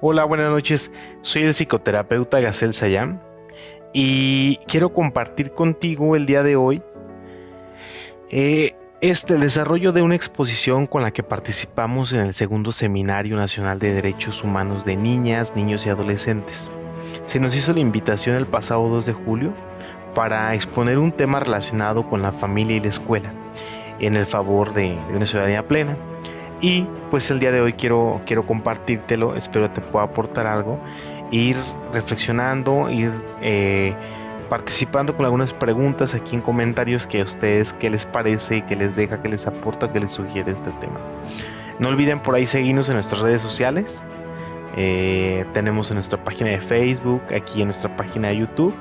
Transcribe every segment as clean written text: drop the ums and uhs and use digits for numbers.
Hola, buenas noches. Soy el psicoterapeuta Gacel Sayam y quiero compartir contigo el día de hoy el desarrollo de una exposición con la que participamos en el segundo Seminario Nacional de Derechos Humanos de Niñas, Niños y Adolescentes. Se nos hizo la invitación el pasado 2 de julio para exponer un tema relacionado con la familia y la escuela en el favor de una ciudadanía plena. Y pues el día de hoy quiero compartírtelo, espero te pueda aportar algo, ir reflexionando, ir participando con algunas preguntas aquí en comentarios que a ustedes qué les parece, qué les deja, qué les aporta, qué les sugiere este tema. No olviden por ahí seguirnos en nuestras redes sociales, tenemos en nuestra página de Facebook, aquí en nuestra página de YouTube,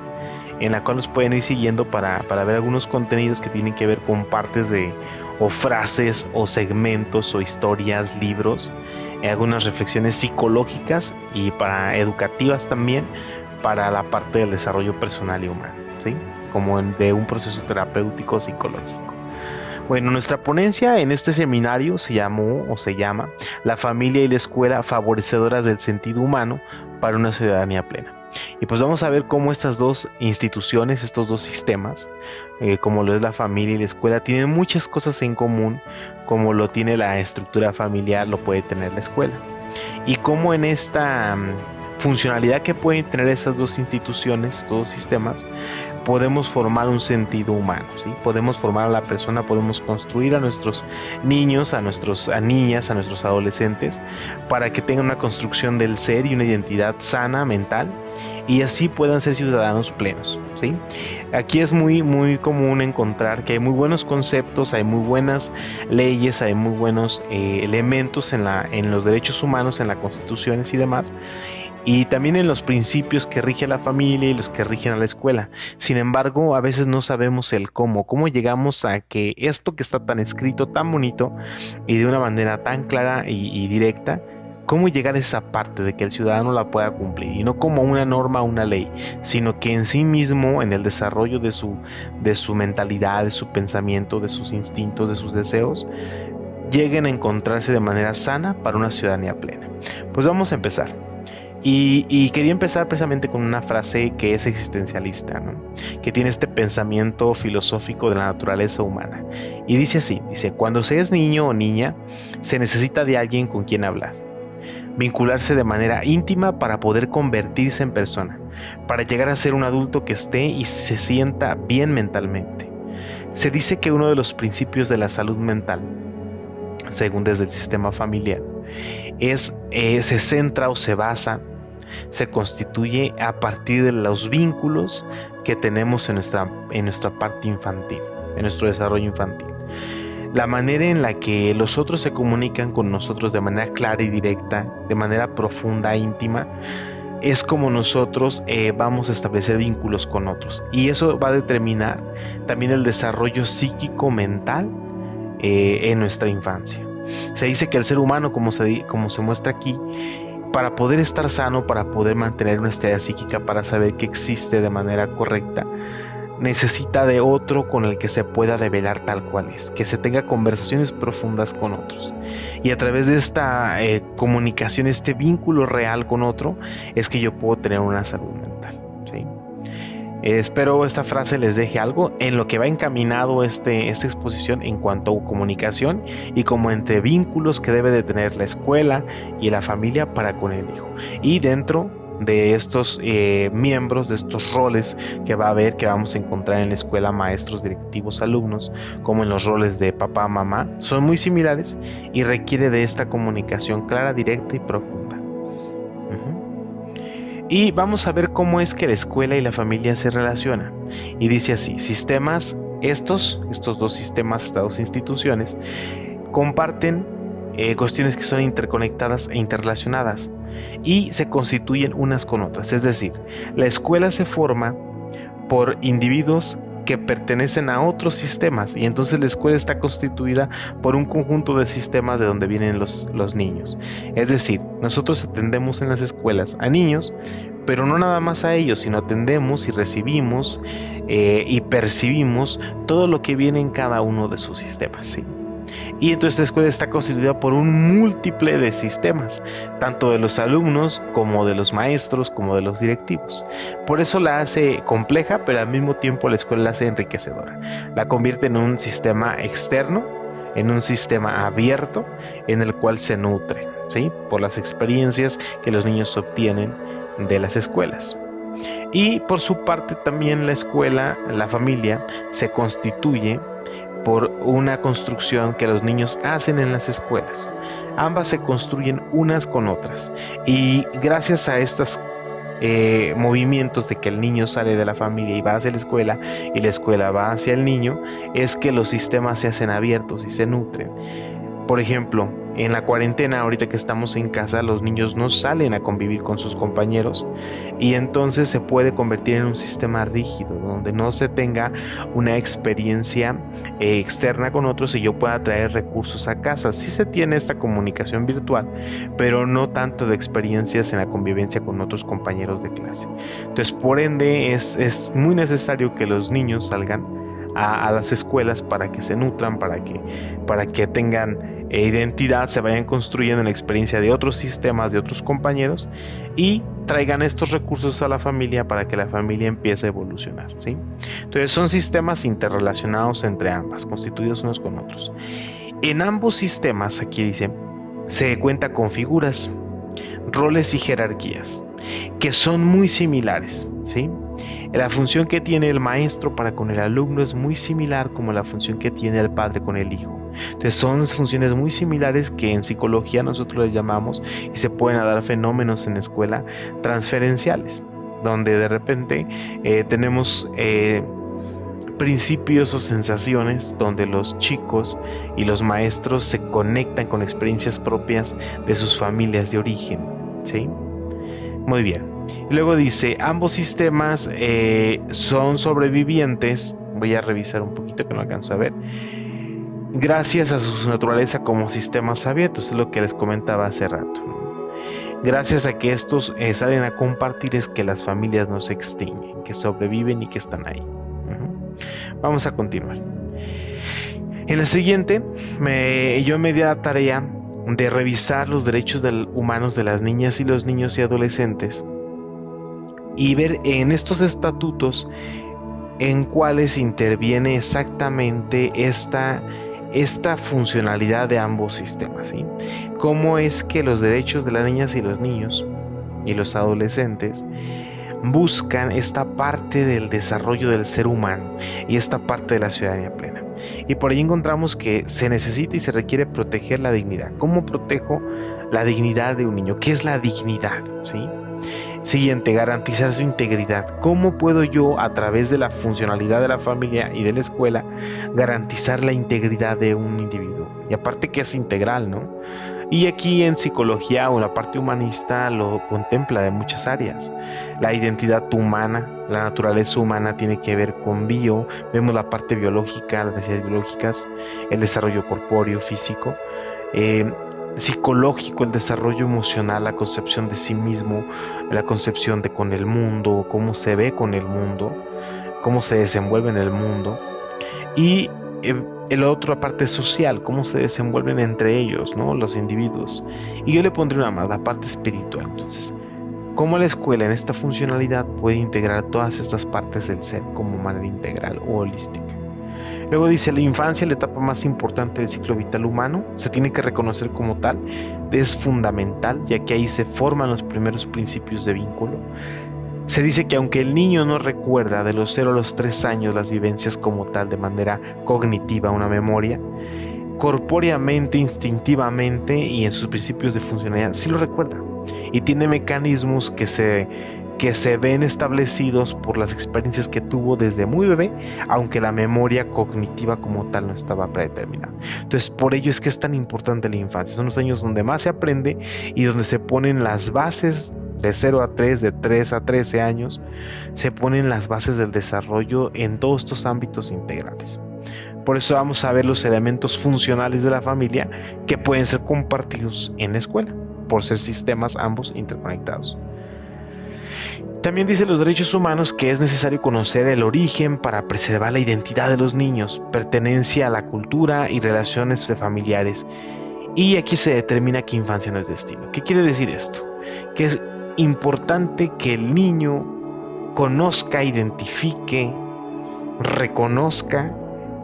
en la cual nos pueden ir siguiendo para ver algunos contenidos que tienen que ver con partes de o frases o segmentos o historias, libros, algunas reflexiones psicológicas y para educativas también para la parte del desarrollo personal y humano, ¿sí? Como de un proceso terapéutico psicológico. Bueno, nuestra ponencia en este seminario se llama La familia y la escuela favorecedoras del sentido humano para una ciudadanía plena. Y pues vamos a ver cómo estas dos instituciones, estos dos sistemas, como lo es la familia y la escuela, tienen muchas cosas en común, como lo tiene la estructura familiar, lo puede tener la escuela. Y cómo en esta funcionalidad que pueden tener estas dos instituciones, estos dos sistemas, podemos formar un sentido humano, ¿sí? Podemos formar a la persona, podemos construir a nuestros niños, a niñas, a nuestros adolescentes, para que tengan una construcción del ser y una identidad sana, mental, y así puedan ser ciudadanos plenos, ¿sí? Aquí es muy común encontrar que hay muy buenos conceptos, hay muy buenas leyes, hay muy buenos elementos en los derechos humanos, en las constituciones y demás, y también en los principios que rige la familia y los que rigen a la escuela. Sin embargo, a veces no sabemos el cómo llegamos a que esto que está tan escrito, tan bonito y de una manera tan clara y directa, cómo llegar a esa parte de que el ciudadano la pueda cumplir, y no como una norma o una ley, sino que en sí mismo, en el desarrollo de su mentalidad, de su pensamiento, de sus instintos, de sus deseos, lleguen a encontrarse de manera sana para una ciudadanía plena. Pues vamos a empezar. Y quería empezar precisamente con una frase que es existencialista, ¿no? Que tiene este pensamiento filosófico de la naturaleza humana. Y dice así, cuando se es niño o niña, se necesita de alguien con quien hablar, vincularse de manera íntima para poder convertirse en persona, para llegar a ser un adulto que esté y se sienta bien mentalmente. Se dice que uno de los principios de la salud mental, según desde el sistema familiar, se centra o se basa, se constituye a partir de los vínculos que tenemos en nuestra parte infantil, en nuestro desarrollo infantil. La manera en la que los otros se comunican con nosotros de manera clara y directa, de manera profunda e íntima, es como nosotros vamos a establecer vínculos con otros. Y eso va a determinar también el desarrollo psíquico mental en nuestra infancia. Se dice que el ser humano, como se muestra aquí, para poder estar sano, para poder mantener una estabilidad psíquica, para saber que existe de manera correcta, necesita de otro con el que se pueda develar tal cual es, que se tenga conversaciones profundas con otros. Y a través de esta comunicación, este vínculo real con otro, es que yo puedo tener una salud mental, ¿sí? Espero esta frase les deje algo en lo que va encaminado esta exposición en cuanto a comunicación y como entre vínculos que debe de tener la escuela y la familia para con el hijo. Y dentro de estos miembros, de estos roles que va a haber, que vamos a encontrar en la escuela, maestros, directivos, alumnos, como en los roles de papá, mamá, son muy similares y requiere de esta comunicación clara, directa y profunda. Y vamos a ver cómo es que la escuela y la familia se relacionan. Y dice así, estos dos sistemas, estas dos instituciones, comparten cuestiones que son interconectadas e interrelacionadas y se constituyen unas con otras. Es decir, la escuela se forma por individuos que pertenecen a otros sistemas, y entonces la escuela está constituida por un conjunto de sistemas de donde vienen los niños. Es decir, nosotros atendemos en las escuelas a niños, pero no nada más a ellos, sino atendemos y recibimos y percibimos todo lo que viene en cada uno de sus sistemas, ¿sí? Y entonces la escuela está constituida por un múltiple de sistemas, tanto de los alumnos como de los maestros, como de los directivos. Por eso la hace compleja, pero al mismo tiempo la escuela la hace enriquecedora. La convierte en un sistema externo, en un sistema abierto, en el cual se nutre, ¿sí?, por las experiencias que los niños obtienen de las escuelas. Y por su parte también la escuela, la familia, se constituye por una construcción que los niños hacen en las escuelas. Ambas se construyen unas con otras, y gracias a estos movimientos de que el niño sale de la familia y va hacia la escuela, y la escuela va hacia el niño, es que los sistemas se hacen abiertos y se nutren. Por ejemplo, en la cuarentena, ahorita que estamos en casa, los niños no salen a convivir con sus compañeros, y entonces se puede convertir en un sistema rígido, donde no se tenga una experiencia externa con otros y yo pueda traer recursos a casa. Sí se tiene esta comunicación virtual, pero no tanto de experiencias en la convivencia con otros compañeros de clase. Entonces, por ende, es muy necesario que los niños salgan a las escuelas para que se nutran, para que tengan identidad, se vayan construyendo en la experiencia de otros sistemas, de otros compañeros, y traigan estos recursos a la familia para que la familia empiece a evolucionar, ¿sí? Entonces son sistemas interrelacionados entre ambas, constituidos unos con otros. En ambos sistemas, aquí dice, se cuenta con figuras, roles y jerarquías que son muy similares, ¿sí? La función que tiene el maestro para con el alumno es muy similar como la función que tiene el padre con el hijo. Entonces son funciones muy similares que en psicología nosotros les llamamos, y se pueden dar fenómenos en la escuela transferenciales, donde de repente tenemos principios o sensaciones donde los chicos y los maestros se conectan con experiencias propias de sus familias de origen, ¿sí? Muy bien. Y luego dice, ambos sistemas son sobrevivientes. Voy a revisar un poquito que no alcanzo a ver. Gracias a su naturaleza como sistemas abiertos, es lo que les comentaba hace rato, ¿no? Gracias a que estos salen a compartir es que las familias no se extinguen, que sobreviven y que están ahí. Vamos a continuar. En la siguiente, yo me di la tarea de revisar los derechos humanos de las niñas y los niños y adolescentes y ver en estos estatutos en cuáles interviene exactamente esta funcionalidad de ambos sistemas, ¿sí? Cómo es que los derechos de las niñas y los niños y los adolescentes buscan esta parte del desarrollo del ser humano y esta parte de la ciudadanía plena. Y por ahí encontramos que se necesita y se requiere proteger la dignidad. ¿Cómo protejo la dignidad de un niño? ¿Qué es la dignidad? ¿Sí? Siguiente, garantizar su integridad. ¿Cómo puedo yo, a través de la funcionalidad de la familia y de la escuela, garantizar la integridad de un individuo? Y aparte que es integral, ¿no? Y aquí en psicología o la parte humanista lo contempla de muchas áreas. La identidad humana, la naturaleza humana tiene que ver con vemos la parte biológica, las necesidades biológicas, el desarrollo corpóreo, físico, psicológico, el desarrollo emocional, la concepción de sí mismo, la concepción de con el mundo, cómo se ve con el mundo, cómo se desenvuelve en el mundo, y el otro, la parte social, cómo se desenvuelven entre ellos, ¿no?, los individuos. Y yo le pondré una más, la parte espiritual. Entonces, cómo la escuela en esta funcionalidad puede integrar todas estas partes del ser como manera integral o holística. Luego dice, la infancia, la etapa más importante del ciclo vital humano, se tiene que reconocer como tal, es fundamental, ya que ahí se forman los primeros principios de vínculo. Se dice que aunque el niño no recuerda de los 0 a los 3 años las vivencias como tal de manera cognitiva, una memoria, corpóreamente, instintivamente y en sus principios de funcionalidad sí lo recuerda, y tiene mecanismos que se ven establecidos por las experiencias que tuvo desde muy bebé, aunque la memoria cognitiva como tal no estaba predeterminada. Entonces, por ello es que es tan importante la infancia. Son los años donde más se aprende y donde se ponen las bases de 0 a 3, de 3 a 13 años, se ponen las bases del desarrollo en todos estos ámbitos integrales. Por eso vamos a ver los elementos funcionales de la familia que pueden ser compartidos en la escuela, por ser sistemas ambos interconectados. También dice los derechos humanos que es necesario conocer el origen para preservar la identidad de los niños, pertenencia a la cultura y relaciones de familiares. Y aquí se determina que infancia no es destino. ¿Qué quiere decir esto? Que es importante que el niño conozca, identifique, reconozca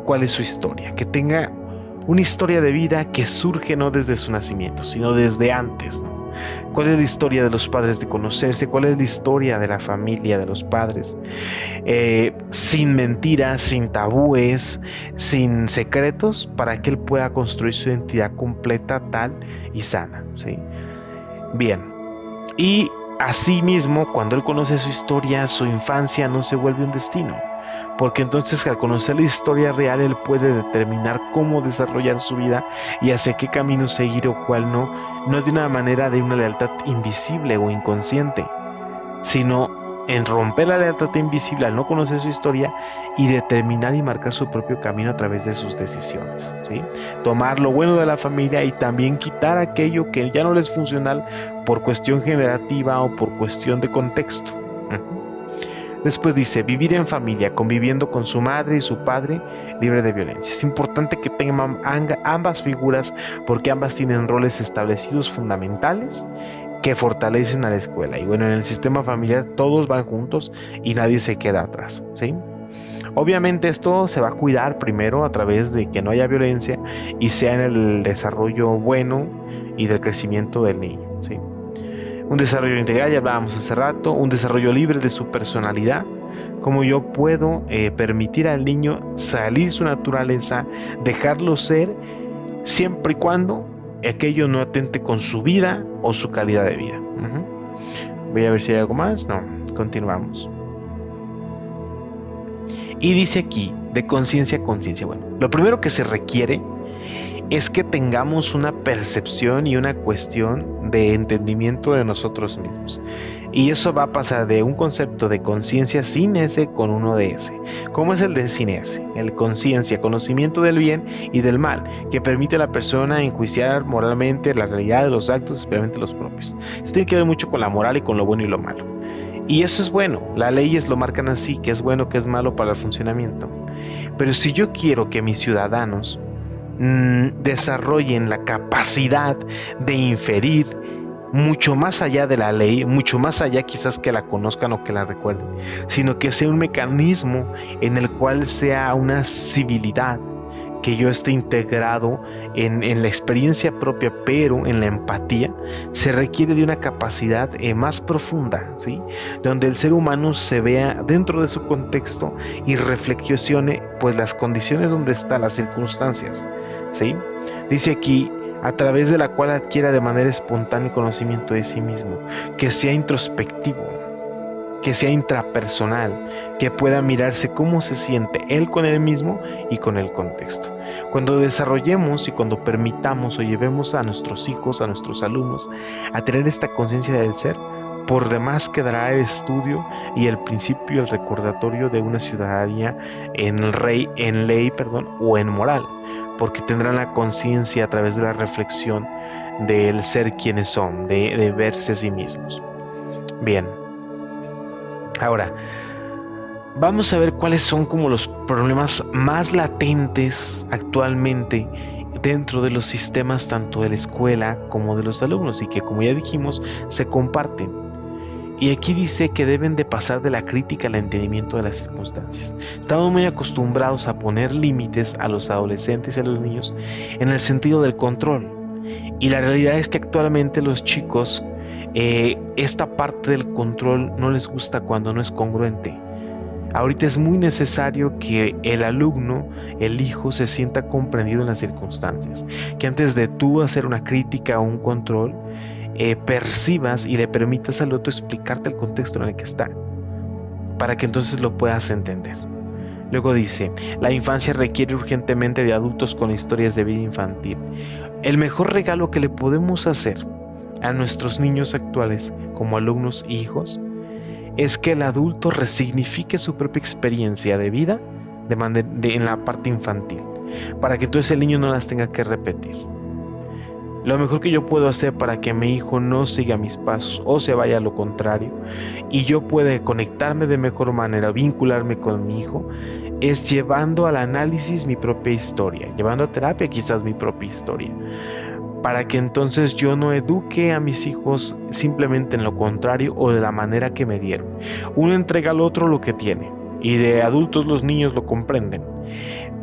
cuál es su historia, que tenga una historia de vida que surge no desde su nacimiento, sino desde antes, ¿no? ¿Cuál es la historia de los padres de conocerse? ¿Cuál es la historia de la familia de los padres? Sin mentiras, sin tabúes, sin secretos, para que él pueda construir su identidad completa, tal y sana, ¿sí? Bien, y asimismo, cuando él conoce su historia, su infancia no se vuelve un destino, porque entonces al conocer la historia real él puede determinar cómo desarrollar su vida y hacia qué camino seguir o cuál no, no de una manera de una lealtad invisible o inconsciente, sino en romper la lealtad invisible al no conocer su historia y determinar y marcar su propio camino a través de sus decisiones, ¿sí? Tomar lo bueno de la familia y también quitar aquello que ya no les es funcional por cuestión generativa o por cuestión de contexto. Después dice, vivir en familia, conviviendo con su madre y su padre, libre de violencia. Es importante que tengan ambas figuras porque ambas tienen roles establecidos fundamentales que fortalecen a la escuela. Y bueno, en el sistema familiar todos van juntos y nadie se queda atrás, ¿sí? Obviamente esto se va a cuidar primero a través de que no haya violencia y sea en el desarrollo bueno y del crecimiento del niño, ¿sí? Un desarrollo integral, ya hablábamos hace rato, un desarrollo libre de su personalidad, como yo puedo permitir al niño salir su naturaleza, dejarlo ser, siempre y cuando aquello no atente con su vida o su calidad de vida. Voy a ver si hay algo más. No, continuamos. Y dice aquí, de conciencia a conciencia. Bueno, lo primero que se requiere es que tengamos una percepción y una cuestión de entendimiento de nosotros mismos. Y eso va a pasar de un concepto de conciencia sin S con uno de S. ¿Cómo es el de sin S? El conciencia, conocimiento del bien y del mal, que permite a la persona enjuiciar moralmente la realidad de los actos, especialmente los propios. Esto tiene que ver mucho con la moral y con lo bueno y lo malo. Y eso es bueno, las leyes lo marcan así, que es bueno, que es malo para el funcionamiento. Pero si yo quiero que mis ciudadanos desarrollen la capacidad de inferir mucho más allá de la ley, mucho más allá quizás que la conozcan o que la recuerden, sino que sea un mecanismo en el cual sea una civilidad, que yo esté integrado en la experiencia propia, pero en la empatía, se requiere de una capacidad más profunda, ¿sí? Donde el ser humano se vea dentro de su contexto y reflexione pues las condiciones donde están, las circunstancias, ¿sí? Dice aquí, a través de la cual adquiera de manera espontánea el conocimiento de sí mismo, que sea introspectivo, que sea intrapersonal, que pueda mirarse cómo se siente él con él mismo y con el contexto. Cuando desarrollemos y cuando permitamos o llevemos a nuestros hijos, a nuestros alumnos, a tener esta conciencia del ser, por demás quedará el estudio y el principio, el recordatorio de una ciudadanía en ley o en moral, porque tendrán la conciencia a través de la reflexión del ser quienes son, de verse a sí mismos. Bien. Ahora, vamos a ver cuáles son como los problemas más latentes actualmente dentro de los sistemas tanto de la escuela como de los alumnos y que, como ya dijimos, se comparten. Y aquí dice que deben de pasar de la crítica al entendimiento de las circunstancias. Estamos muy acostumbrados a poner límites a los adolescentes y a los niños en el sentido del control. Y la realidad es que actualmente los chicos esta parte del control no les gusta cuando no es congruente. Ahorita es muy necesario que el alumno, el hijo, se sienta comprendido en las circunstancias, que antes de tú hacer una crítica o un control, percibas y le permitas al otro explicarte el contexto en el que está, para que entonces lo puedas entender. Luego dice, la infancia requiere urgentemente de adultos con historias de vida infantil. El mejor regalo que le podemos hacer a nuestros niños actuales como alumnos e hijos es que el adulto resignifique su propia experiencia de vida en la parte infantil, para que entonces el niño no las tenga que repetir. lo mejor que yo puedo hacer para que mi hijo no siga mis pasos o se vaya a lo contrario y yo pueda conectarme de mejor manera, vincularme con mi hijo, es llevando al análisis mi propia historia, llevando a terapia quizás mi propia historia, para que entonces yo no eduque a mis hijos simplemente en lo contrario o de la manera que me dieron. Uno entrega al otro lo que tiene y de adultos los niños lo comprenden.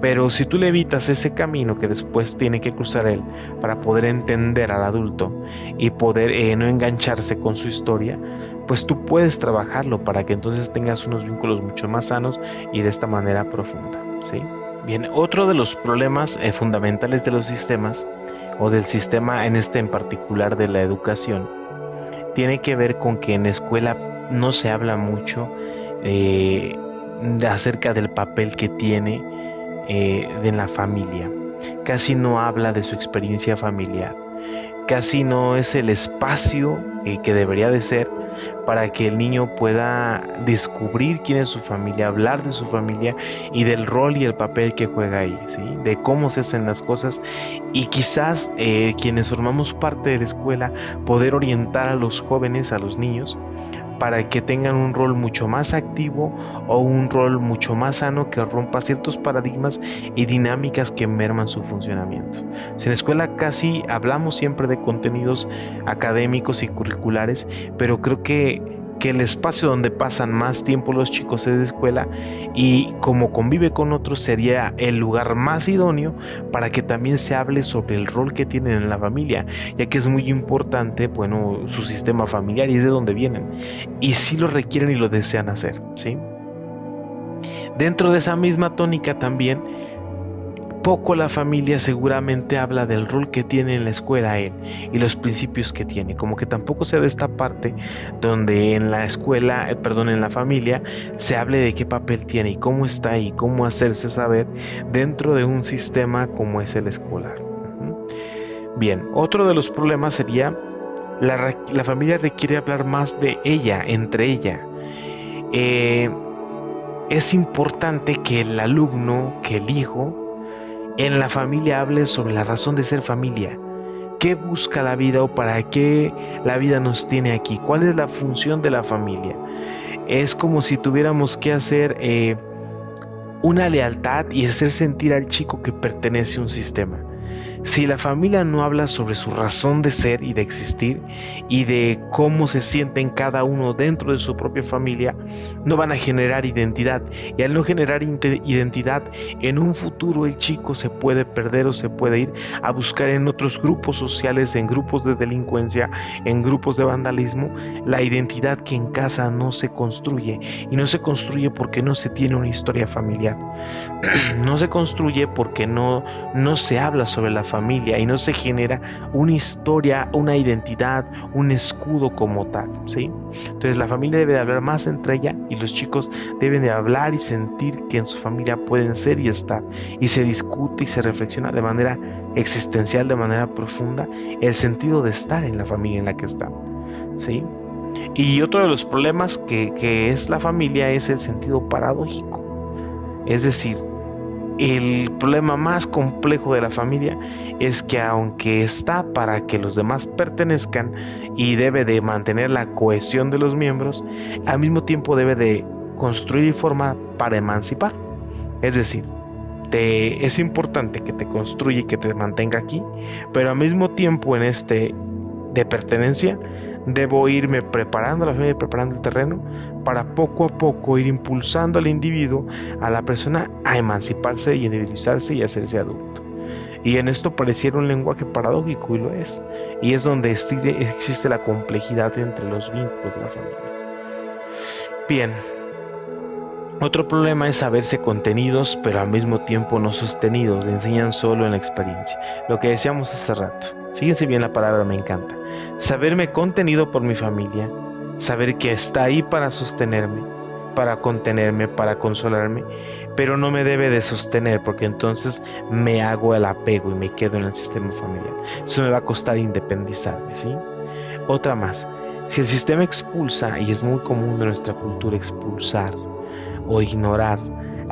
Pero si tú le evitas ese camino que después tiene que cruzar él para poder entender al adulto y poder no engancharse con su historia, pues tú puedes trabajarlo para que entonces tengas unos vínculos mucho más sanos y de esta manera profunda, ¿sí? Bien, otro de los problemas fundamentales de los sistemas o del sistema en particular de la educación tiene que ver con que en la escuela no se habla mucho acerca del papel que tiene de la familia. Casi no habla de su experiencia familiar. Casi no es el espacio que debería de ser para que el niño pueda descubrir quién es su familia, hablar de su familia y del rol y el papel que juega ahí, ¿sí? De cómo se hacen las cosas y quizás quienes formamos parte de la escuela poder orientar a los jóvenes, a los niños, para que tengan un rol mucho más activo o un rol mucho más sano que rompa ciertos paradigmas y dinámicas que merman su funcionamiento. En la escuela casi hablamos siempre de contenidos académicos y curriculares, pero creo que el espacio donde pasan más tiempo los chicos es de escuela y como convive con otros sería el lugar más idóneo para que también se hable sobre el rol que tienen en la familia, ya que es muy importante, bueno, su sistema familiar y es de donde vienen y sí lo requieren y lo desean hacer, ¿sí? Dentro de esa misma tónica también poco la familia seguramente habla del rol que tiene en la escuela él y los principios que tiene, como que tampoco se da esta parte donde en la escuela, en la familia se hable de qué papel tiene y cómo está y cómo hacerse saber dentro de un sistema como es el escolar. Bien, otro de los problemas sería la familia requiere hablar más de ella, entre ella. Es importante que el alumno, que el hijo, en la familia hable sobre la razón de ser familia. ¿Qué busca la vida o para qué la vida nos tiene aquí? ¿Cuál es la función de la familia? Es como si tuviéramos que hacer una lealtad y hacer sentir al chico que pertenece a un sistema. Si la familia no habla sobre su razón de ser y de existir y de cómo se sienten cada uno dentro de su propia familia, no van a generar identidad. Y al no generar identidad, en un futuro el chico se puede perder o se puede ir a buscar en otros grupos sociales, en grupos de delincuencia, en grupos de vandalismo, la identidad que en casa no se construye. Y no se construye porque no se tiene una historia familiar. No se construye porque no se habla sobre la familia y no se genera una historia, una identidad, un escudo como tal, ¿sí? Entonces la familia debe de hablar más entre ella y los chicos deben de hablar y sentir que en su familia pueden ser y estar y se discute y se reflexiona de manera existencial, de manera profunda el sentido de estar en la familia en la que están, ¿sí? Y otro de los problemas que es la familia es el sentido paradójico, es decir, el problema más complejo de la familia es que aunque está para que los demás pertenezcan y debe de mantener la cohesión de los miembros, al mismo tiempo debe de construir y formar para emancipar. Es decir, es importante que te construya y que te mantenga aquí, pero al mismo tiempo en de pertenencia debo irme preparando la familia, preparando el terreno para poco a poco ir impulsando al individuo, a la persona, a emanciparse y individualizarse y hacerse adulto. Y en esto pareciera un lenguaje paradójico y lo es. Y es donde existe la complejidad entre los vínculos de la familia. Bien. Otro problema es saberse contenidos, pero al mismo tiempo no sostenidos, le enseñan solo en la experiencia. Lo que decíamos hace rato. Fíjense bien la palabra, me encanta. Saberme contenido por mi familia, saber que está ahí para sostenerme, para contenerme, para consolarme, pero no me debe de sostener porque entonces me hago el apego y me quedo en el sistema familiar. Eso me va a costar independizarme, ¿sí? Otra más. Si el sistema expulsa, y es muy común de nuestra cultura expulsar o ignorar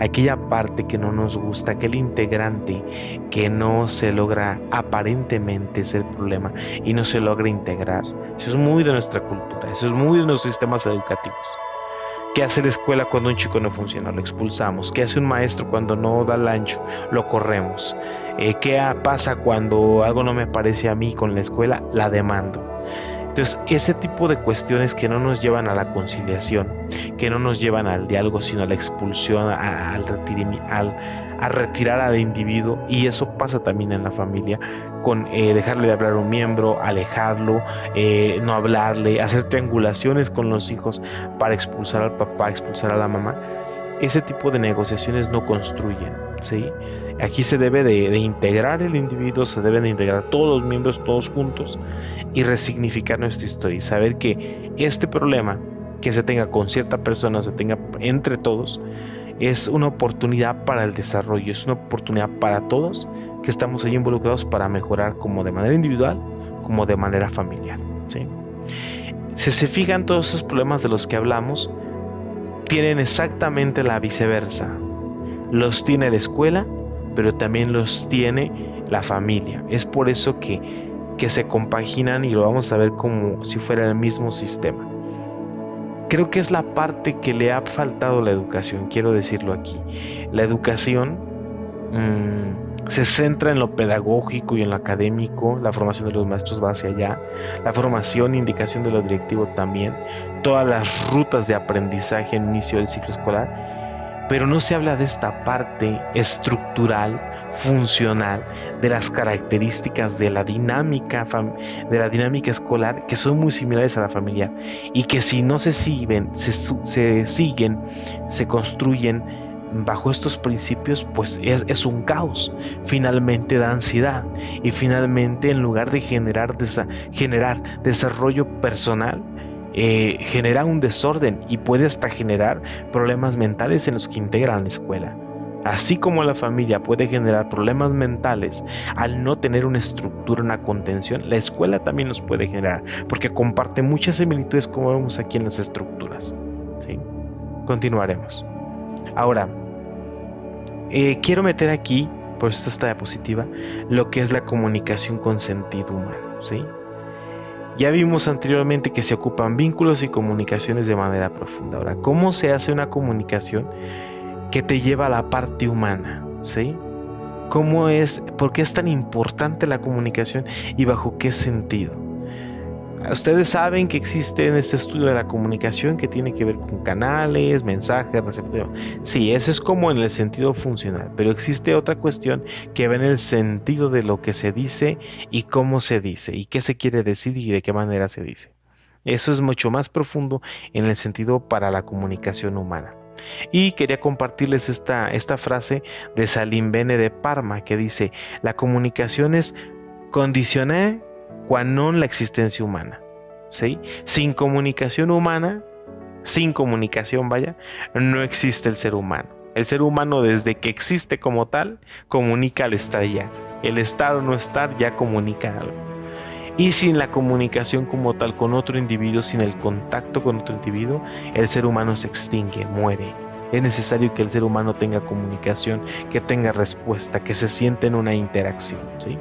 aquella parte que no nos gusta, aquel integrante que no se logra aparentemente ser el problema y no se logra integrar. Eso es muy de nuestra cultura, eso es muy de nuestros sistemas educativos. ¿Qué hace la escuela cuando un chico no funciona? Lo expulsamos. ¿Qué hace un maestro cuando no da el ancho? Lo corremos. ¿Qué pasa cuando algo no me parece a mí con la escuela? La demando. Entonces, ese tipo de cuestiones que no nos llevan a la conciliación, que no nos llevan al diálogo, sino a la expulsión, a retirar al individuo, y eso pasa también en la familia, con dejarle de hablar a un miembro, alejarlo, no hablarle, hacer triangulaciones con los hijos para expulsar al papá, expulsar a la mamá. Ese tipo de negociaciones no construyen, ¿sí? Aquí se debe de integrar el individuo, se deben de integrar todos los miembros, todos juntos, y resignificar nuestra historia y saber que este problema que se tenga con cierta persona, se tenga entre todos, es una oportunidad para el desarrollo, es una oportunidad para todos que estamos ahí involucrados para mejorar como de manera individual, como de manera familiar, ¿sí? Si se fijan, todos esos problemas de los que hablamos tienen exactamente la viceversa. Los tiene la escuela, pero también los tiene la familia. Es por eso que se compaginan y lo vamos a ver como si fuera el mismo sistema. Creo que es la parte que le ha faltado a la educación, quiero decirlo aquí. La educación se centra en lo pedagógico y en lo académico, la formación de los maestros va hacia allá, la formación e indicación de lo directivo también, todas las rutas de aprendizaje en inicio del ciclo escolar, pero no se habla de esta parte estructural, funcional, de las características de la dinámica escolar que son muy similares a la familiar y que si no se siguen, se construyen bajo estos principios, pues es un caos, finalmente da ansiedad y finalmente en lugar de generar desarrollo personal, genera un desorden y puede hasta generar problemas mentales en los que integran la escuela. Así como la familia puede generar problemas mentales al no tener una estructura, una contención, la escuela también los puede generar, porque comparte muchas similitudes como vemos aquí en las estructuras, ¿sí? Continuaremos. Ahora, quiero meter aquí, por eso esta diapositiva, lo que es la comunicación con sentido humano, ¿sí? Ya vimos anteriormente que se ocupan vínculos y comunicaciones de manera profunda. Ahora, ¿cómo se hace una comunicación que te lleva a la parte humana? ¿Sí? ¿Por qué es tan importante la comunicación y bajo qué sentido? Ustedes saben que existe en este estudio de la comunicación que tiene que ver con canales, mensajes, receptores. Sí, eso es como en el sentido funcional, pero existe otra cuestión que va en el sentido de lo que se dice y cómo se dice y qué se quiere decir y de qué manera se dice. Eso es mucho más profundo en el sentido para la comunicación humana. Y quería compartirles esta frase de Salimbene de Parma que dice: la comunicación es condicioné qua non la existencia humana, ¿sí? Sin comunicación humana, no existe el ser humano. El ser humano, desde que existe como tal, comunica al estar ya. El estar o no estar ya comunica algo. Y sin la comunicación como tal con otro individuo, sin el contacto con otro individuo, el ser humano se extingue, muere. Es necesario que el ser humano tenga comunicación, que tenga respuesta, que se sienta en una interacción, ¿sí?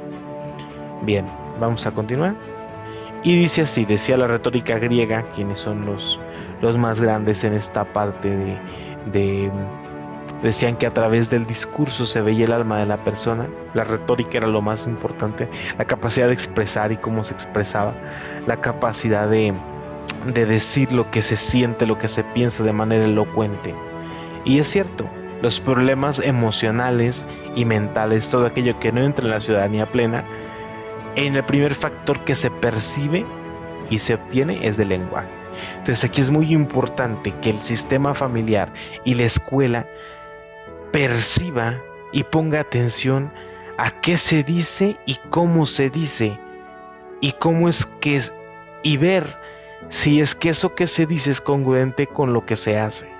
Bien, vamos a continuar. Y dice así, decía la retórica griega, quienes son los más grandes en esta parte decían que a través del discurso se veía el alma de la persona. La retórica era lo más importante, la capacidad de expresar y cómo se expresaba, la capacidad de decir lo que se siente, lo que se piensa de manera elocuente. Y es cierto, los problemas emocionales y mentales, todo aquello que no entra en la ciudadanía plena, en el primer factor que se percibe y se obtiene es del lenguaje. Entonces aquí es muy importante que el sistema familiar y la escuela perciba y ponga atención a qué se dice y cómo se dice y cómo es que es, y ver si es que eso que se dice es congruente con lo que se hace.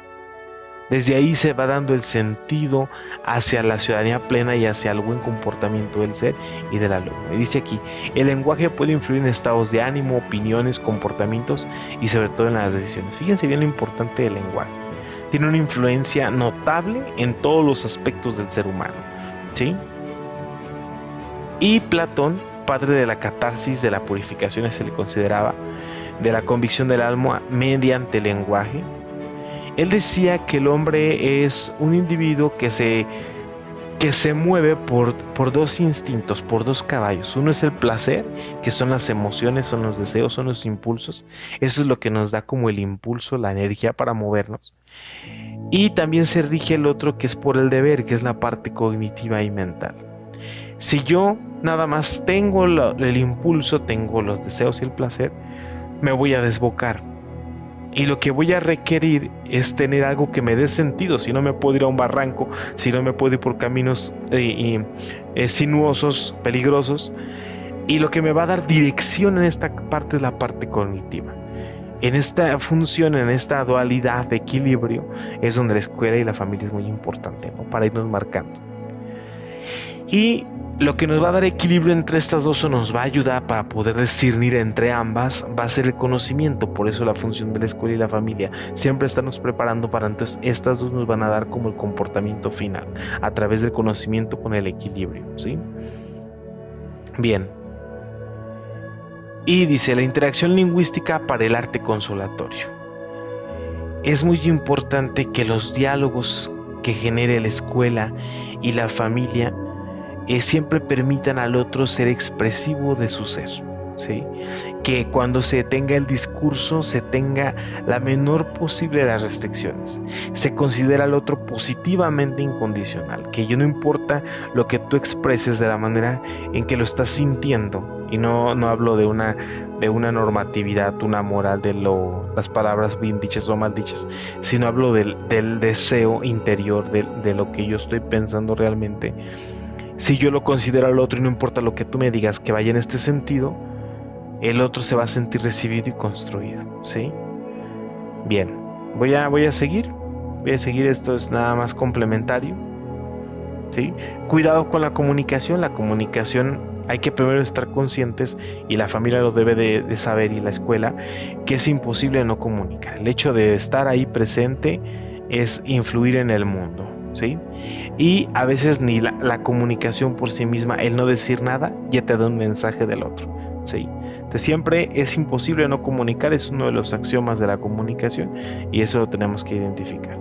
Desde ahí se va dando el sentido hacia la ciudadanía plena y hacia el buen comportamiento del ser y del alumno. Y dice aquí, el lenguaje puede influir en estados de ánimo, opiniones, comportamientos y sobre todo en las decisiones. Fíjense bien lo importante del lenguaje. tiene una influencia notable en todos los aspectos del ser humano, ¿sí? Y Platón, padre de la catarsis, de la purificación, se le consideraba, de la convicción del alma mediante el lenguaje. Él decía que el hombre es un individuo que se mueve por dos instintos, por dos caballos. Uno es el placer, que son las emociones, son los deseos, son los impulsos. Eso es lo que nos da como el impulso, la energía para movernos. Y también se rige el otro, que es por el deber, que es la parte cognitiva y mental. Si yo nada más tengo el impulso, tengo los deseos y el placer, me voy a desbocar. Y lo que voy a requerir es tener algo que me dé sentido. Si no me puedo ir a un barranco, si no me puedo ir por caminos sinuosos, peligrosos. Y lo que me va a dar dirección en esta parte es la parte cognitiva. En esta función, en esta dualidad de equilibrio, es donde la escuela y la familia es muy importante, ¿no? Para irnos marcando. Y lo que nos va a dar equilibrio entre estas dos, o nos va a ayudar para poder discernir entre ambas, va a ser el conocimiento. Por eso la función de la escuela y la familia, siempre estarnos preparando para, entonces estas dos nos van a dar como el comportamiento final, a través del conocimiento con el equilibrio, ¿sí? Bien. Y dice, la interacción lingüística para el arte consolatorio. Es muy importante que los diálogos que genere la escuela y la familia siempre permitan al otro ser expresivo de su ser, ¿sí? Que cuando se tenga el discurso se tenga la menor posible de las restricciones, se considera al otro positivamente incondicional, que yo no importa lo que tú expreses, de la manera en que lo estás sintiendo, y no hablo de una normatividad, una moral de las palabras bien dichas o mal dichas, sino hablo del deseo interior, de lo que yo estoy pensando realmente. Si yo lo considero al otro y no importa lo que tú me digas que vaya en este sentido, el otro se va a sentir recibido y construido, ¿sí? Bien, voy a seguir. Esto es nada más complementario, ¿sí? Cuidado con la comunicación. La comunicación hay que primero estar conscientes, y la familia lo debe de saber, y la escuela, que es imposible no comunicar. El hecho de estar ahí presente es influir en el mundo, ¿sí? Y a veces ni la comunicación por sí misma, el no decir nada, ya te da un mensaje del otro, ¿sí? Entonces siempre es imposible no comunicar, es uno de los axiomas de la comunicación, y eso lo tenemos que identificar.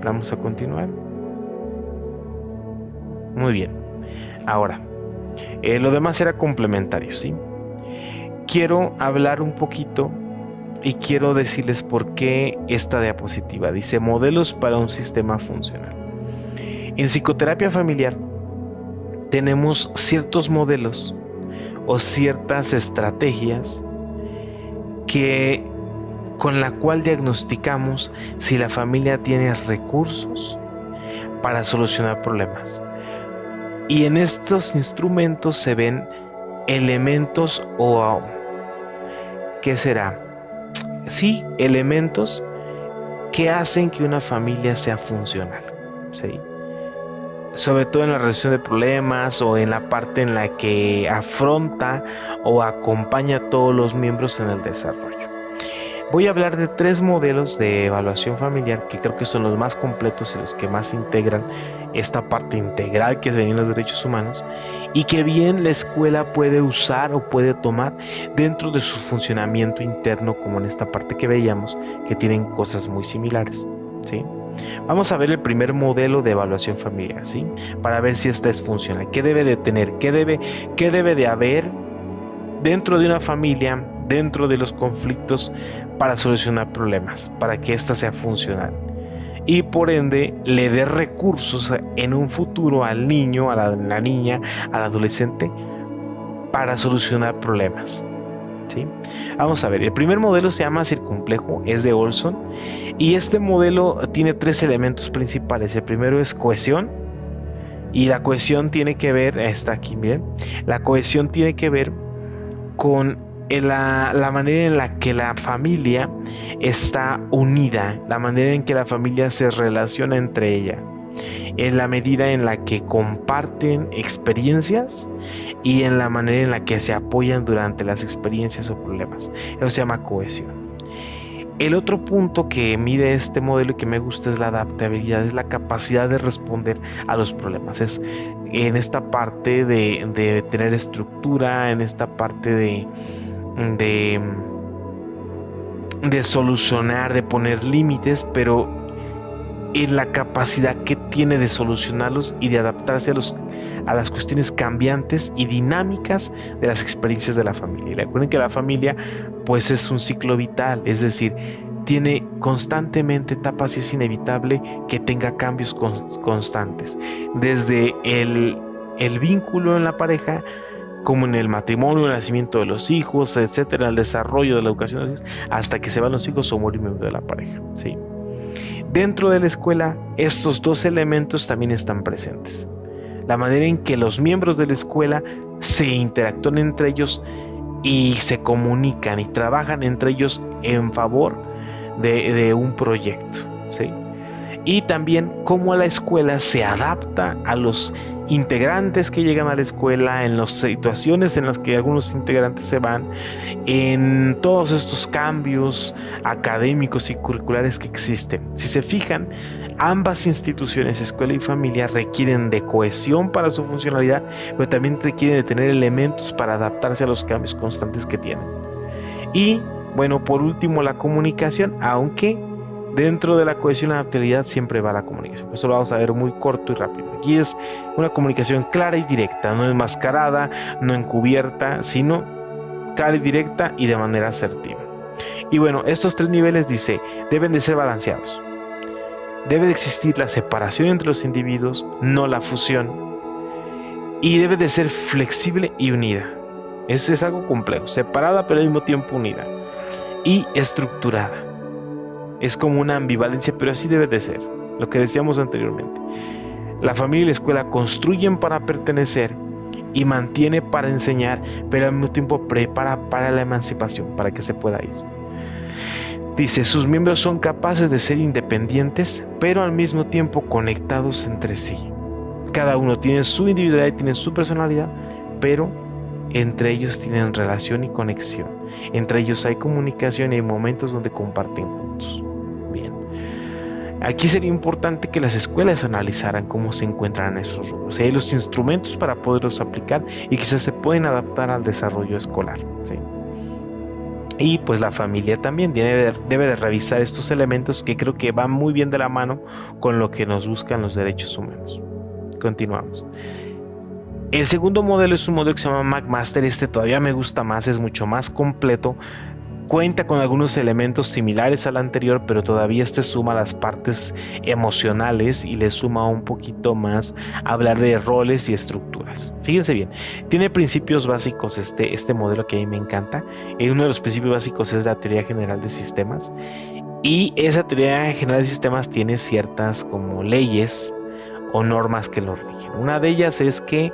Vamos a continuar. Muy bien. Ahora, lo demás era complementario, ¿sí? Quiero hablar un poquito y quiero decirles por qué esta diapositiva. Dice, modelos para un sistema funcional. En psicoterapia familiar tenemos ciertos modelos o ciertas estrategias con la cual diagnosticamos si la familia tiene recursos para solucionar problemas. Y en estos instrumentos se ven elementos o ¿qué será? Sí, elementos que hacen que una familia sea funcional, ¿sí? Sobre todo en la resolución de problemas, o en la parte en la que afronta o acompaña a todos los miembros en el desarrollo. Voy a hablar de 3 modelos de evaluación familiar que creo que son los más completos y los que más integran esta parte integral que es venir los derechos humanos, y que bien la escuela puede usar o puede tomar dentro de su funcionamiento interno, como en esta parte que veíamos, que tienen cosas muy similares, ¿sí? Vamos a ver el primer modelo de evaluación familiar, ¿sí? Para ver si esta es funcional. ¿Qué debe de tener? ¿Qué debe de haber dentro de una familia, dentro de los conflictos, para solucionar problemas, para que ésta sea funcional? Y por ende le dé recursos en un futuro al niño, a la niña, al adolescente, para solucionar problemas, ¿sí? Vamos a ver, el primer modelo se llama circunplejo, es de Olson, y este modelo tiene 3 elementos principales. El primero es cohesión, y la cohesión tiene que ver, está aquí, miren, la cohesión tiene que ver con la manera en la que la familia está unida, la manera en que la familia se relaciona entre ella, en la medida en la que comparten experiencias y en la manera en la que se apoyan durante las experiencias o problemas. Eso se llama cohesión. El otro punto que mide este modelo y que me gusta es la adaptabilidad, es la capacidad de responder a los problemas. Es en esta parte de tener estructura, en esta parte de, de solucionar, de poner límites, pero en la capacidad que tiene de solucionarlos y de adaptarse a las cuestiones cambiantes y dinámicas de las experiencias de la familia. Y recuerden que la familia pues es un ciclo vital, es decir, tiene constantemente etapas y es inevitable que tenga cambios constantes, desde el vínculo en la pareja, como en el matrimonio, el nacimiento de los hijos, etcétera, el desarrollo de la educación de los hijos, hasta que se van los hijos o muere un miembro de la pareja, ¿sí? Dentro de la escuela, estos dos elementos también están presentes. La manera en que los miembros de la escuela se interactúan entre ellos y se comunican y trabajan entre ellos en favor de un proyecto, ¿sí? Y también cómo la escuela se adapta a los integrantes que llegan a la escuela, en las situaciones en las que algunos integrantes se van, en todos estos cambios académicos y curriculares que existen. Si se fijan, ambas instituciones, escuela y familia, requieren de cohesión para su funcionalidad, pero también requieren de tener elementos para adaptarse a los cambios constantes que tienen. Y bueno, por último, la comunicación, aunque dentro de la cohesión y la adaptabilidad siempre va la comunicación. Eso lo vamos a ver muy corto y rápido. Aquí es una comunicación clara y directa, no enmascarada, no encubierta, sino clara y directa y de manera asertiva. Y bueno, estos tres niveles, dice, deben de ser balanceados. Debe de existir la separación entre los individuos, no la fusión. Y debe de ser flexible y unida. Eso es algo complejo, separada pero al mismo tiempo unida. Y estructurada. Es como una ambivalencia, pero así debe de ser, lo que decíamos anteriormente. La familia y la escuela construyen para pertenecer y mantiene para enseñar, pero al mismo tiempo prepara para la emancipación, para que se pueda ir. Dice, sus miembros son capaces de ser independientes, pero al mismo tiempo conectados entre sí. Cada uno tiene su individualidad y tiene su personalidad, pero entre ellos tienen relación y conexión. Entre ellos hay comunicación y hay momentos donde comparten juntos. Bien. Aquí sería importante que las escuelas analizaran cómo se encuentran esos rubros. Si hay los instrumentos para poderlos aplicar y quizás se pueden adaptar al desarrollo escolar, ¿sí? Y pues la familia también debe de revisar estos elementos que creo que van muy bien de la mano con lo que nos buscan los derechos humanos. Continuamos. El segundo modelo es un modelo que se llama McMaster. Este todavía me gusta más, es mucho más completo. Cuenta con algunos elementos similares al anterior, pero todavía suma las partes emocionales y le suma un poquito más a hablar de roles y estructuras. Fíjense bien, tiene principios básicos este modelo que a mí me encanta. Uno de los principios básicos es la teoría general de sistemas. Y esa teoría general de sistemas tiene ciertas como leyes o normas que lo rigen. Una de ellas es que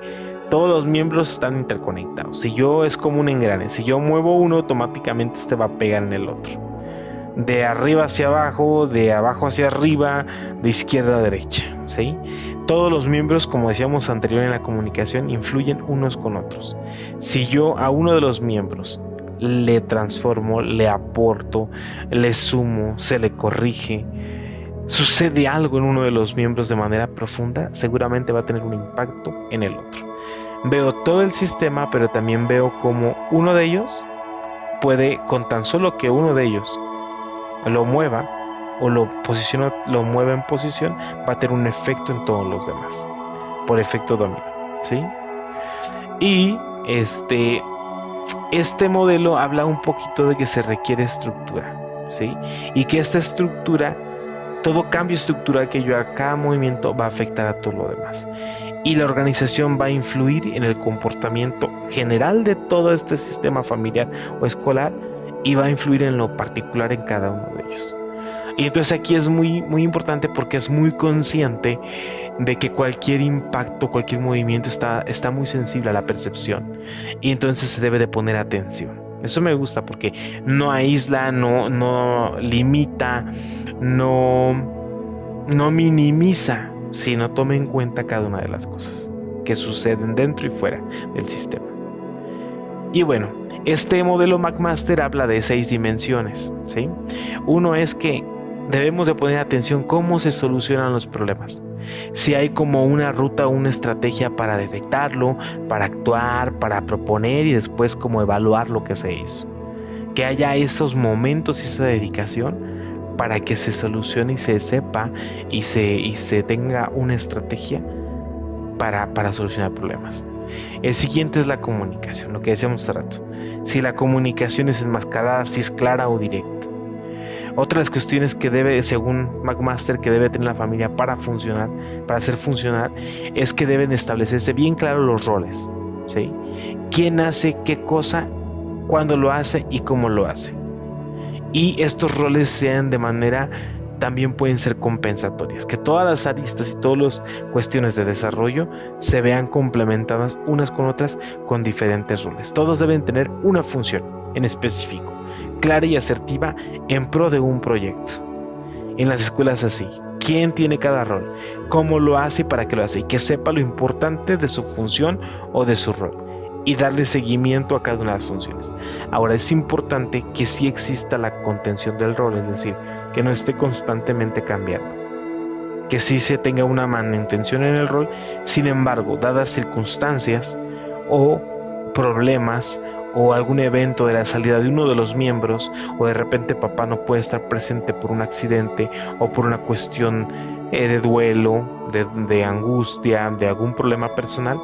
todos los miembros están interconectados. Si yo es como un engrane, si yo muevo uno, automáticamente este va a pegar en el otro. De arriba hacia abajo, de abajo hacia arriba, de izquierda a derecha, ¿sí? Todos los miembros, como decíamos anterior en la comunicación, influyen unos con otros. Si yo a uno de los miembros le transformo, le aporto, le sumo, se le corrige, sucede algo en uno de los miembros de manera profunda, seguramente va a tener un impacto en el otro. Veo todo el sistema, pero también veo cómo uno de ellos puede, con tan solo que uno de ellos lo mueva o lo mueva en posición, va a tener un efecto en todos los demás, por efecto dominó, ¿sí? Y este modelo habla un poquito de que se requiere estructura, ¿sí? Y que esta estructura, todo cambio estructural que yo haga, cada movimiento va a afectar a todo lo demás. Y la organización va a influir en el comportamiento general de todo este sistema familiar o escolar y va a influir en lo particular en cada uno de ellos. Y entonces aquí es muy, muy importante porque es muy consciente de que cualquier impacto, cualquier movimiento está muy sensible a la percepción y entonces se debe de poner atención. Eso me gusta porque no aísla, no limita, no minimiza, sino toma en cuenta cada una de las cosas que suceden dentro y fuera del sistema. Y bueno, Este modelo McMaster habla de 6 dimensiones, ¿sí? Uno es que debemos de poner atención cómo se solucionan los problemas. Si hay como una ruta o una estrategia para detectarlo, para actuar, para proponer y después como evaluar lo que se hizo. Que haya esos momentos y esa dedicación para que se solucione y se sepa y se tenga una estrategia para solucionar problemas. El siguiente es la comunicación, lo que decíamos hace rato. Si la comunicación es enmascarada, si es clara o directa. Otra de las cuestiones que debe, según McMaster, que debe tener la familia para funcionar, para ser funcional, es que deben establecerse bien claros los roles, ¿sí? ¿Quién hace qué cosa, cuándo lo hace y cómo lo hace? Y estos roles sean de manera, también pueden ser compensatorias, que todas las aristas y todas las cuestiones de desarrollo se vean complementadas unas con otras con diferentes roles. Todos deben tener una función en específico, clara y asertiva en pro de un proyecto. En las escuelas así, quién tiene cada rol, cómo lo hace y para qué lo hace, y que sepa lo importante de su función o de su rol, y darle seguimiento a cada una de las funciones. Ahora es importante que sí exista la contención del rol, es decir, que no esté constantemente cambiando, que sí se tenga una manutención en el rol. Sin embargo, dadas circunstancias o problemas o algún evento de la salida de uno de los miembros, o de repente papá no puede estar presente por un accidente o por una cuestión de duelo, de angustia, de algún problema personal,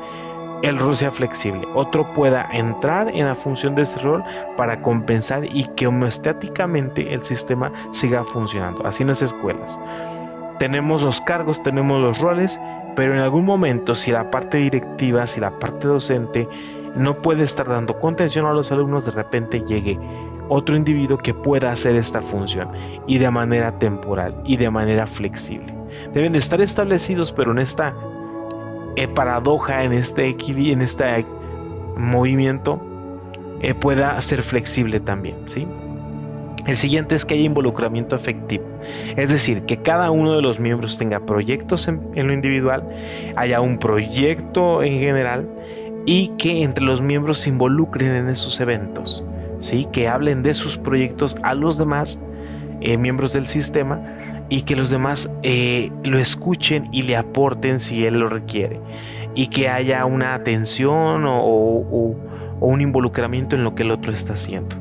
el rol sea flexible, otro pueda entrar en la función de ese rol para compensar y que homeostáticamente el sistema siga funcionando. Así en las escuelas tenemos los cargos, tenemos los roles, pero en algún momento, si la parte directiva, si la parte docente no puede estar dando contención a los alumnos, de repente llegue otro individuo que pueda hacer esta función, y de manera temporal y de manera flexible. Deben de estar establecidos, pero en esta paradoja, en este movimiento, pueda ser flexible también, ¿sí? El siguiente es que haya involucramiento afectivo, es decir, que cada uno de los miembros tenga proyectos en lo individual, haya un proyecto en general, y que entre los miembros se involucren en esos eventos, ¿sí? Que hablen de sus proyectos a los demás miembros del sistema, y que los demás lo escuchen y le aporten si él lo requiere, y que haya una atención o un involucramiento en lo que el otro está haciendo.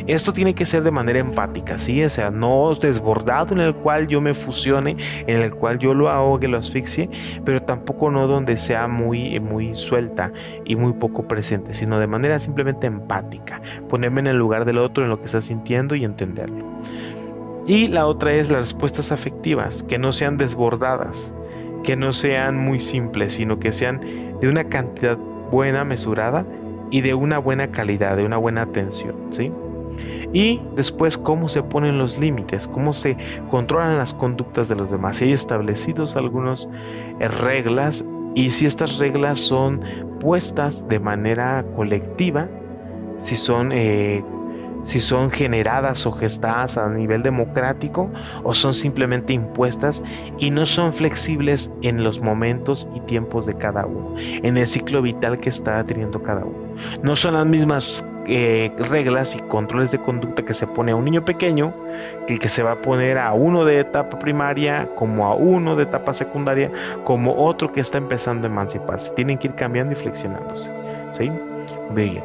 Esto tiene que ser de manera empática, ¿sí? O sea, no desbordado en el cual yo me fusione, en el cual yo lo ahogue, lo asfixie, pero tampoco no donde sea muy suelta y muy poco presente, sino de manera simplemente empática, ponerme en el lugar del otro, en lo que está sintiendo y entenderlo. Y la otra es las respuestas afectivas, que no sean desbordadas, que no sean muy simples, sino que sean de una cantidad buena, mesurada, y de una buena calidad, de una buena atención, ¿sí? Y después, cómo se ponen los límites, cómo se controlan las conductas de los demás. Si hay establecidos algunas reglas, y si estas reglas son puestas de manera colectiva, si son generadas o gestadas a nivel democrático, o son simplemente impuestas y no son flexibles en los momentos y tiempos de cada uno, en el ciclo vital que está teniendo cada uno. No son las mismas reglas y controles de conducta que se pone a un niño pequeño que el que se va a poner a uno de etapa primaria, como a uno de etapa secundaria, como otro que está empezando a emanciparse. Tienen que ir cambiando y flexionándose, ¿sí? Bien.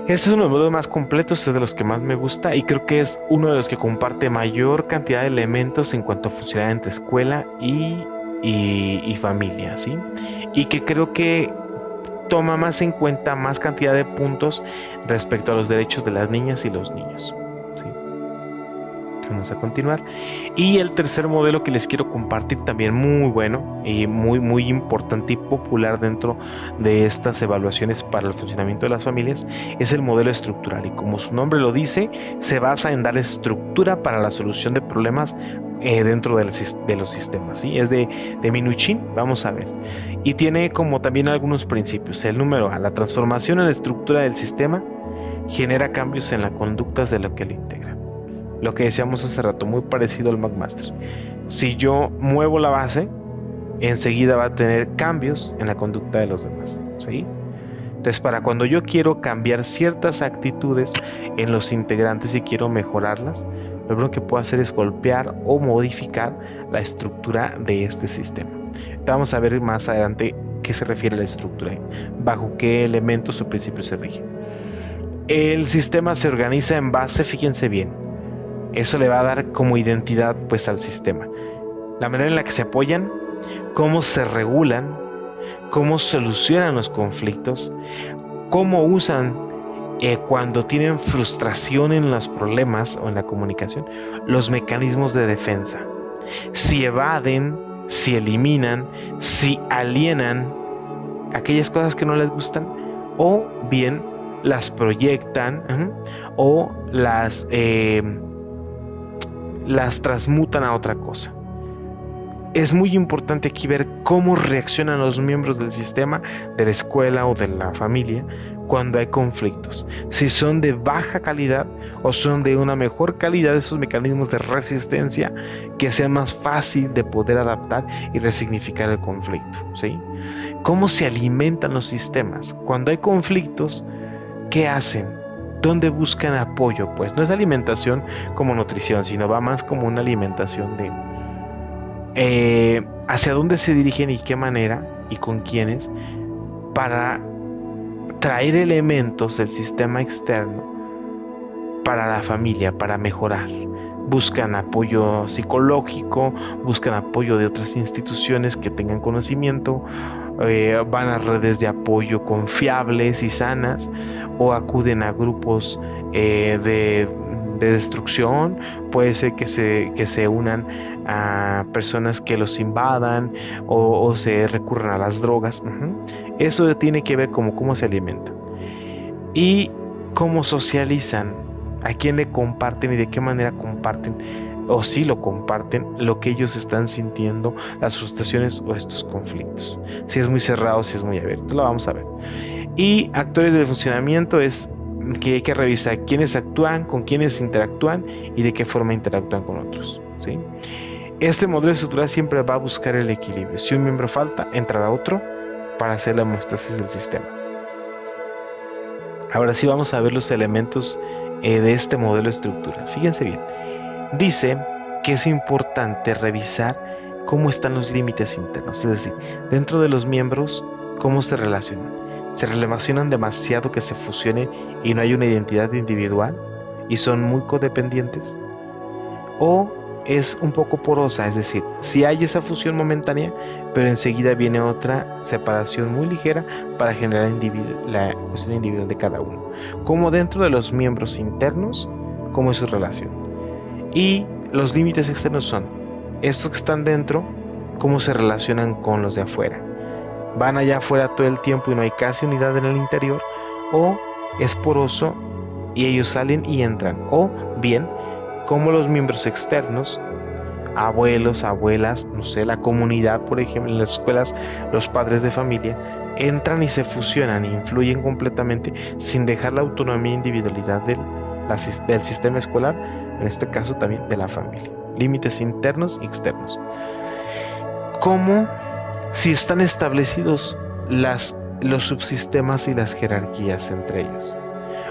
Este es uno de los modelos más completos, es de los que más me gusta, y creo que es uno de los que comparte mayor cantidad de elementos en cuanto a funcionar entre escuela y familia, ¿sí? Y que creo que toma más en cuenta más cantidad de puntos respecto a los derechos de las niñas y los niños, ¿sí? Vamos a continuar. Y el tercer modelo que les quiero compartir, también muy bueno y muy importante y popular dentro de estas evaluaciones para el funcionamiento de las familias, es el modelo estructural. Y como su nombre lo dice, se basa en dar estructura para la solución de problemas dentro de los sistemas, ¿sí? Es de Minuchin, vamos a ver. Y tiene como también algunos principios. El número A, la transformación en la estructura del sistema genera cambios en las conductas de lo que lo integra. Lo que decíamos hace rato, muy parecido al McMaster. Si yo muevo la base, enseguida va a tener cambios en la conducta de los demás, ¿sí? Entonces, para cuando yo quiero cambiar ciertas actitudes en los integrantes y quiero mejorarlas, lo primero que puedo hacer es golpear o modificar la estructura de este sistema. Vamos a ver más adelante qué se refiere a la estructura, bajo qué elementos o principios se rige. El sistema se organiza en base, fíjense bien, eso le va a dar como identidad pues al sistema. La manera en la que se apoyan, cómo se regulan, cómo solucionan los conflictos, cómo usan cuando tienen frustración en los problemas o en la comunicación, los mecanismos de defensa. Si evaden, si eliminan, si alienan aquellas cosas que no les gustan, o bien las proyectan o las transmutan a otra cosa. Es muy importante aquí ver cómo reaccionan los miembros del sistema, de la escuela o de la familia cuando hay conflictos. Si son de baja calidad o son de una mejor calidad, esos mecanismos de resistencia que sea más fácil de poder adaptar y resignificar el conflicto, ¿sí? ¿Cómo se alimentan los sistemas? Cuando hay conflictos, ¿qué hacen? ¿Dónde buscan apoyo? Pues no es alimentación como nutrición, sino va más como una alimentación de hacia dónde se dirigen y qué manera y con quiénes para traer elementos del sistema externo para la familia, para mejorar. Buscan apoyo psicológico, buscan apoyo de otras instituciones que tengan conocimiento, van a redes de apoyo confiables y sanas, o acuden a grupos de destrucción. Puede ser que se unan a personas que los invadan o se recurran a las drogas. Eso tiene que ver como cómo se alimentan y cómo socializan, a quién le comparten y de qué manera comparten, o si lo comparten, lo que ellos están sintiendo, las frustraciones o estos conflictos. Si es muy cerrado, si es muy abierto, lo vamos a ver. Y actores del funcionamiento es que hay que revisar quiénes actúan, con quiénes interactúan y de qué forma interactúan con otros, ¿sí? Este modelo estructural siempre va a buscar el equilibrio. Si un miembro falta, entrará otro para hacer la homeostasis del sistema. Ahora sí vamos a ver los elementos de este modelo estructural. Fíjense bien. Dice que es importante revisar cómo están los límites internos, es decir, dentro de los miembros, cómo se relacionan. Se relacionan demasiado que se fusionen y no hay una identidad individual y son muy codependientes, o es un poco porosa, es decir, si hay esa fusión momentánea, pero enseguida viene otra separación muy ligera para generar la cuestión individual de cada uno. Como dentro de los miembros internos, cómo es su relación. Y los límites externos son estos que están dentro, cómo se relacionan con los de afuera. Van allá afuera todo el tiempo y no hay casi unidad en el interior, o es poroso y ellos salen y entran, o bien como los miembros externos, abuelos, abuelas, no sé, la comunidad, por ejemplo, en las escuelas, los padres de familia, entran y se fusionan e influyen completamente sin dejar la autonomía e individualidad del sistema escolar, en este caso también de la familia. Límites internos y externos. Como si están establecidos los subsistemas y las jerarquías entre ellos.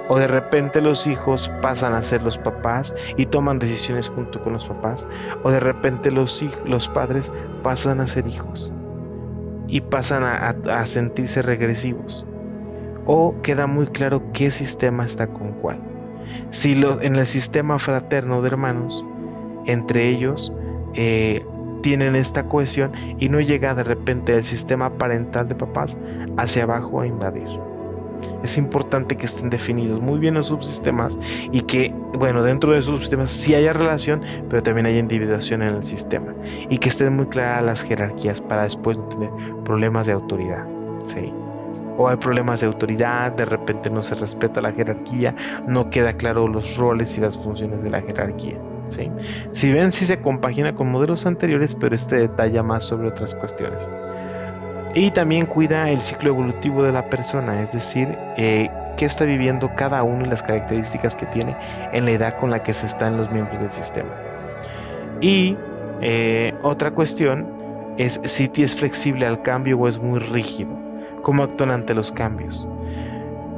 O de repente los hijos pasan a ser los papás y toman decisiones junto con los papás. O de repente los padres pasan a ser hijos y pasan a sentirse regresivos. O queda muy claro qué sistema está con cuál. Si en el sistema fraterno de hermanos, entre ellos tienen esta cohesión y no llega de repente el sistema parental de papás hacia abajo a invadir. Es importante que estén definidos muy bien los subsistemas y que, bueno, dentro de esos subsistemas sí haya relación, pero también haya individuación en el sistema y que estén muy claras las jerarquías para después no tener problemas de autoridad, ¿sí? O hay problemas de autoridad, de repente no se respeta la jerarquía, no queda claro los roles y las funciones de la jerarquía, ¿sí? Si ven, sí se compagina con modelos anteriores, pero este detalla más sobre otras cuestiones. Y también cuida el ciclo evolutivo de la persona, es decir, qué está viviendo cada uno y las características que tiene en la edad con la que se están los miembros del sistema. Y otra cuestión es si es flexible al cambio o es muy rígido, cómo actúan ante los cambios.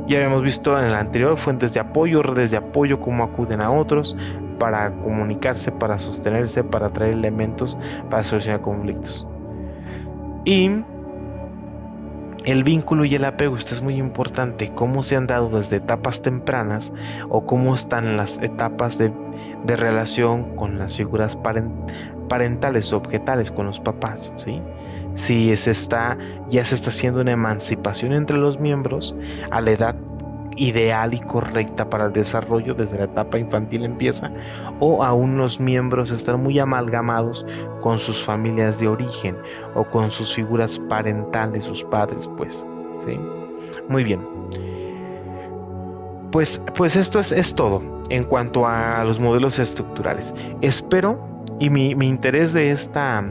Ya habíamos visto en el anterior fuentes de apoyo, redes de apoyo, cómo acuden a otros para comunicarse, para sostenerse, para traer elementos, para solucionar conflictos. Y el vínculo y el apego, esto es muy importante, cómo se han dado desde etapas tempranas o cómo están las etapas de relación con las figuras parentales o objetales, con los papás, ¿sí? Si ya se está haciendo una emancipación entre los miembros a la edad ideal y correcta para el desarrollo, desde la etapa infantil empieza, o aún los miembros están muy amalgamados con sus familias de origen o con sus figuras parentales, sus padres, pues, ¿sí? Muy bien. Pues esto es todo en cuanto a los modelos estructurales. Espero, y mi interés de esta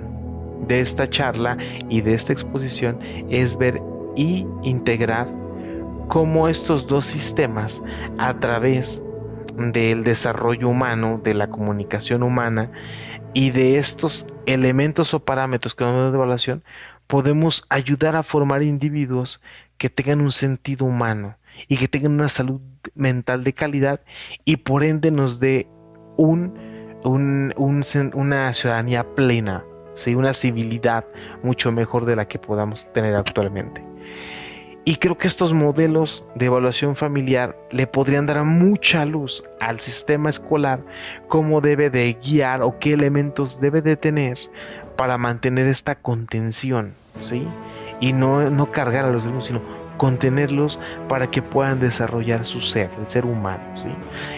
charla y de esta exposición es ver y integrar cómo estos dos sistemas, a través del desarrollo humano, de la comunicación humana y de estos elementos o parámetros que nos dan de evaluación, podemos ayudar a formar individuos que tengan un sentido humano y que tengan una salud mental de calidad y por ende nos dé una ciudadanía plena, ¿sí? Una civilidad mucho mejor de la que podamos tener actualmente. Y creo que estos modelos de evaluación familiar le podrían dar mucha luz al sistema escolar, cómo debe de guiar o qué elementos debe de tener para mantener esta contención, ¿sí? Y no cargar a los alumnos, sino contenerlos para que puedan desarrollar su ser, el ser humano, ¿sí?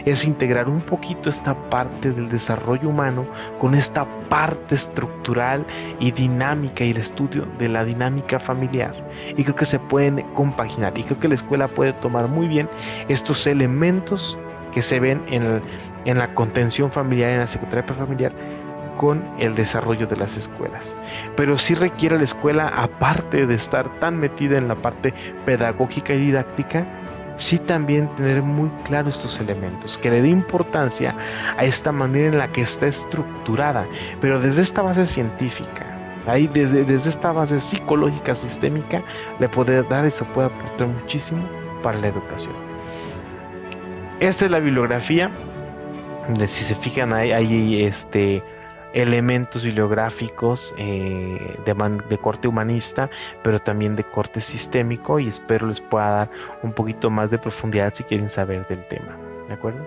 Es integrar un poquito esta parte del desarrollo humano con esta parte estructural y dinámica y el estudio de la dinámica familiar. Y creo que se pueden compaginar y creo que la escuela puede tomar muy bien estos elementos que se ven en la contención familiar, en la psicoterapia familiar, con el desarrollo de las escuelas. Pero sí requiere la escuela, aparte de estar tan metida en la parte pedagógica y didáctica, sí también tener muy claro estos elementos, que le dé importancia a esta manera en la que está estructurada, pero desde esta base científica. Ahí desde esta base psicológica sistémica le puede dar y se puede aportar muchísimo para la educación. Esta es la bibliografía. Si se fijan, hay elementos bibliográficos de corte humanista, pero también de corte sistémico, y espero les pueda dar un poquito más de profundidad si quieren saber del tema, ¿de acuerdo?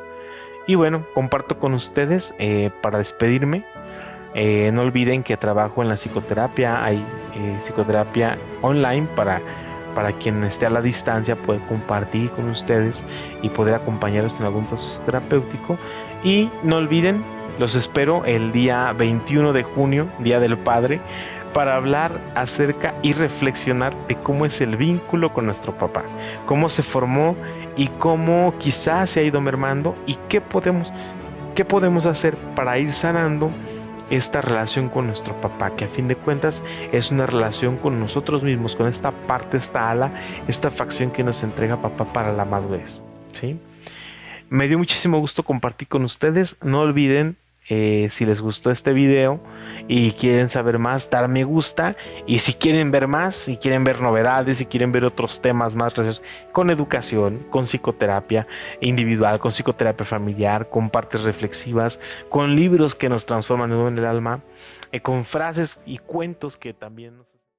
Y bueno, comparto con ustedes para despedirme. No olviden que trabajo en la psicoterapia. Hay psicoterapia online para quien esté a la distancia, puede compartir con ustedes y poder acompañarlos en algún proceso terapéutico. Y no olviden, los espero el día 21 de junio, Día del Padre, para hablar acerca y reflexionar de cómo es el vínculo con nuestro papá, cómo se formó y cómo quizás se ha ido mermando y qué podemos hacer para ir sanando esta relación con nuestro papá, que a fin de cuentas es una relación con nosotros mismos, con esta parte, esta ala, esta facción que nos entrega papá para la madurez, ¿sí? Me dio muchísimo gusto compartir con ustedes. No olviden, si les gustó este video y quieren saber más, dar me gusta. Y si quieren ver más, si quieren ver novedades, si quieren ver otros temas más relacionados con educación, con psicoterapia individual, con psicoterapia familiar, con partes reflexivas, con libros que nos transforman en el alma, con frases y cuentos que también nos...